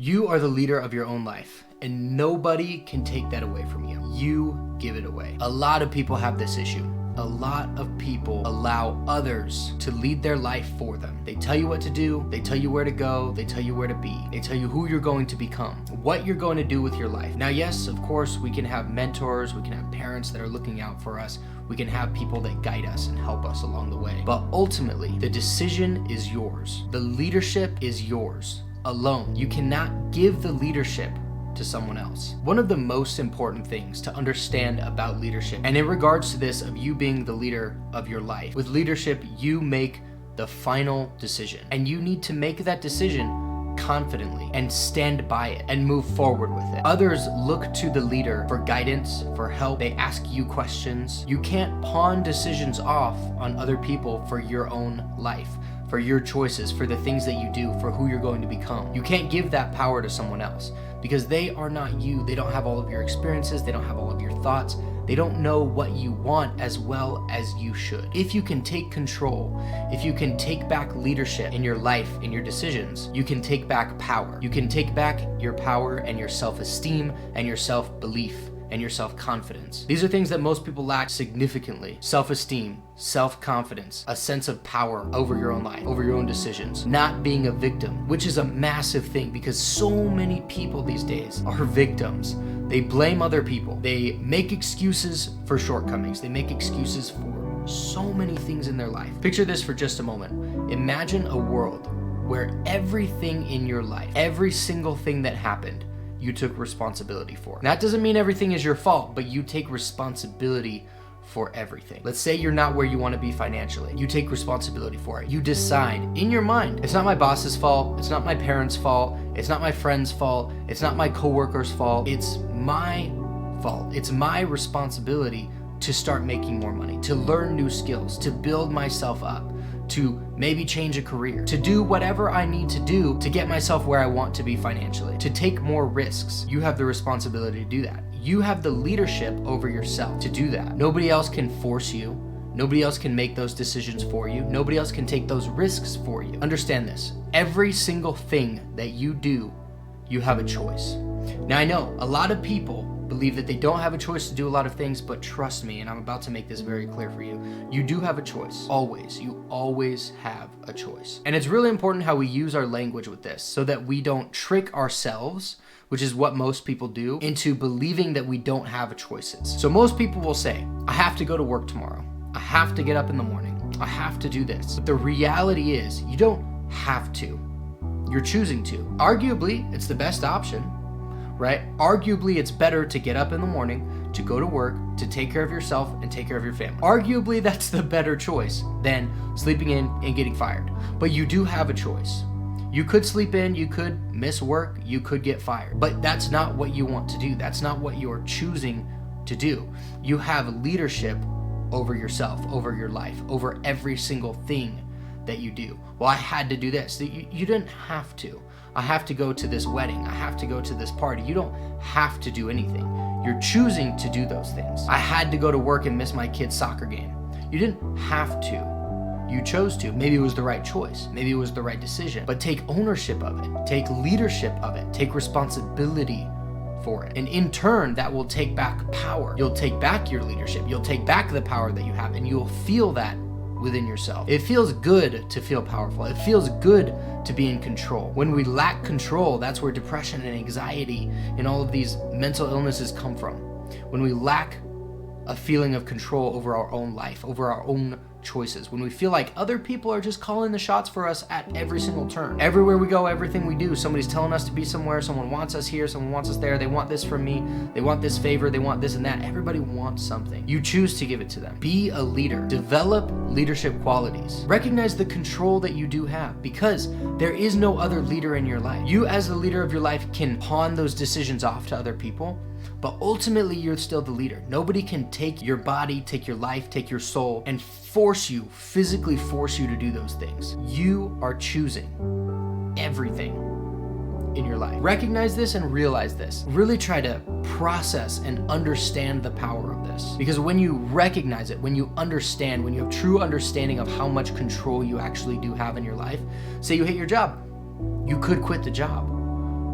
You are the leader of your own life, and nobody can take that away from you. You give it away. A lot of people have this issue. A lot of people allow others to lead their life for them. They tell you what to do, they tell you where to go, they tell you where to be, they tell you who you're going to become, what you're going to do with your life. Now, yes, of course, we can have mentors, we can have parents that are looking out for us, we can have people that guide us and help us along the way. But ultimately, the decision is yours. The leadership is yours alone. You cannot give the leadership to someone else. One of the most important things to understand about leadership, and in regards to this of you being the leader of your life, with leadership, you make the final decision, and you need to make that decision confidently and stand by it and move forward with it. Others look to the leader for guidance, for help. They ask you questions. You can't pawn decisions off on other people for your own life, for your choices, for the things that you do, for who you're going to become. You can't give that power to someone else because they are not you. They don't have all of your experiences. They don't have all of your thoughts. They don't know what you want as well as you should. If you can take control, if you can take back leadership in your life, in your decisions, you can take back power. You can take back your power and your self-esteem and your self-belief and your self-confidence. These are things that most people lack significantly. Self-esteem, self-confidence, a sense of power over your own life, over your own decisions, not being a victim, which is a massive thing because so many people these days are victims. They blame other people. They make excuses for shortcomings. They make excuses for so many things in their life. Picture this for just a moment. Imagine a world where everything in your life, every single thing that happened, you took responsibility for. That doesn't mean everything is your fault, but you take responsibility for everything. Let's say you're not where you want to be financially. You take responsibility for it. You decide in your mind, it's not my boss's fault, it's not my parents' fault, it's not my friend's fault, it's not my coworker's fault, it's my fault. It's my responsibility to start making more money, to learn new skills, to build myself up, to maybe change a career, to do whatever I need to do to get myself where I want to be financially, to take more risks. You have the responsibility to do that. You have the leadership over yourself to do that. Nobody else can force you. Nobody else can make those decisions for you. Nobody else can take those risks for you. Understand this. Every single thing that you do, you have a choice. Now, I know a lot of people believe that they don't have a choice to do a lot of things, but trust me, and I'm about to make this very clear for you, you do have a choice. Always. You always have a choice. And it's really important how we use our language with this so that we don't trick ourselves, which is what most people do, into believing that we don't have choices. So most people will say, I have to go to work tomorrow. I have to get up in the morning. I have to do this. But the reality is you don't have to. You're choosing to. Arguably, it's the best option, right? Arguably, it's better to get up in the morning, to go to work, to take care of yourself and take care of your family. Arguably, that's the better choice than sleeping in and getting fired. But you do have a choice. You could sleep in, you could miss work, you could get fired. But that's not what you want to do. That's not what you're choosing to do. You have leadership over yourself, over your life, over every single thing that you do. Well, I had to do this. You didn't have to. I have to go to this wedding. I have to go to this party. You don't have to do anything. You're choosing to do those things. I had to go to work and miss my kid's soccer game. You didn't have to. You chose to. Maybe it was the right choice. Maybe it was the right decision. But take ownership of it. Take leadership of it. Take responsibility for it. And in turn, that will take back power. You'll take back your leadership. You'll take back the power that you have, and you'll feel that within yourself. It feels good to feel powerful. It feels good to be in control. When we lack control, that's where depression and anxiety and all of these mental illnesses come from. When we lack a feeling of control over our own life, over our own choices, when we feel like other people are just calling the shots for us at every single turn. Everywhere we go, everything we do, somebody's telling us to be somewhere, someone wants us here, someone wants us there, they want this from me, they want this favor, they want this and that. Everybody wants something. You choose to give it to them. Be a leader. Develop leadership qualities. Recognize the control that you do have because there is no other leader in your life. You as the leader of your life can pawn those decisions off to other people, but ultimately you're still the leader. Nobody can take your body, take your life, take your soul, and physically force you to do those things. You are choosing everything in your life. Recognize this and realize this. Really try to process and understand the power of this. Because when you recognize it, when you understand, when you have true understanding of how much control you actually do have in your life, say you hate your job, you could quit the job.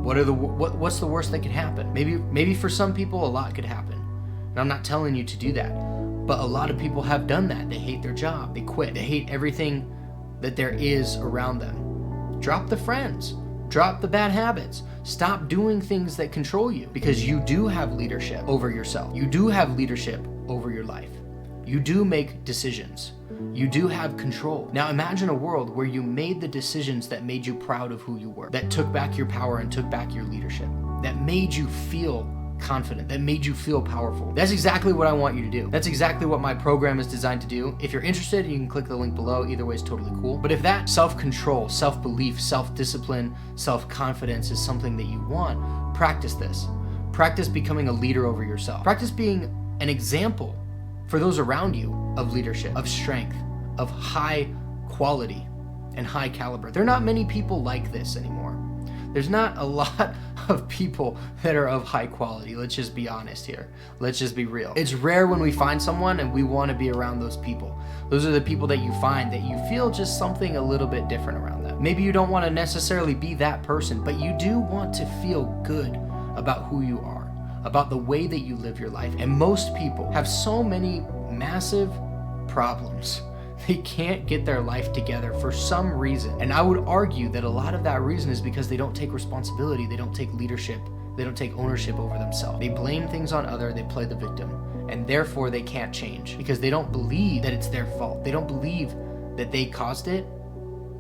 What's the worst that could happen? Maybe for some people a lot could happen. And I'm not telling you to do that. But a lot of people have done that. They hate their job. They quit. They hate everything that there is around them. Drop the friends. Drop the bad habits. Stop doing things that control you, because you do have leadership over yourself. You do have leadership over your life. You do make decisions. You do have control. Now imagine a world where you made the decisions that made you proud of who you were, that took back your power and took back your leadership, that made you feel confident, that made you feel powerful. That's exactly what I want you to do. That's exactly what my program is designed to do. If you're interested, you can click the link below. Either way is totally cool. But if that self-control, self-belief, self-discipline, self-confidence is something that you want, practice this. Practice becoming a leader over yourself. Practice being an example for those around you of leadership, of strength, of high quality and high caliber. There are not many people like this anymore. There's not a lot of people that are of high quality. Let's just be honest here. Let's just be real. It's rare when we find someone and we want to be around those people. Those are the people that you find that you feel just something a little bit different around them. Maybe you don't want to necessarily be that person, but you do want to feel good about who you are, about the way that you live your life. And most people have so many massive problems. They can't get their life together for some reason. And I would argue that a lot of that reason is because they don't take responsibility, they don't take leadership, they don't take ownership over themselves. They blame things on others, they play the victim, and therefore they can't change because they don't believe that it's their fault. They don't believe that they caused it,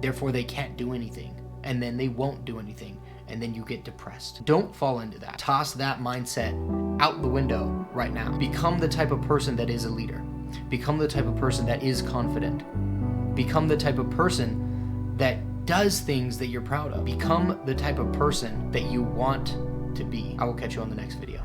therefore they can't do anything, and then they won't do anything, and then you get depressed. Don't fall into that. Toss that mindset out the window right now. Become the type of person that is a leader. Become the type of person that is confident. Become the type of person that does things that you're proud of. Become the type of person that you want to be. I will catch you on the next video.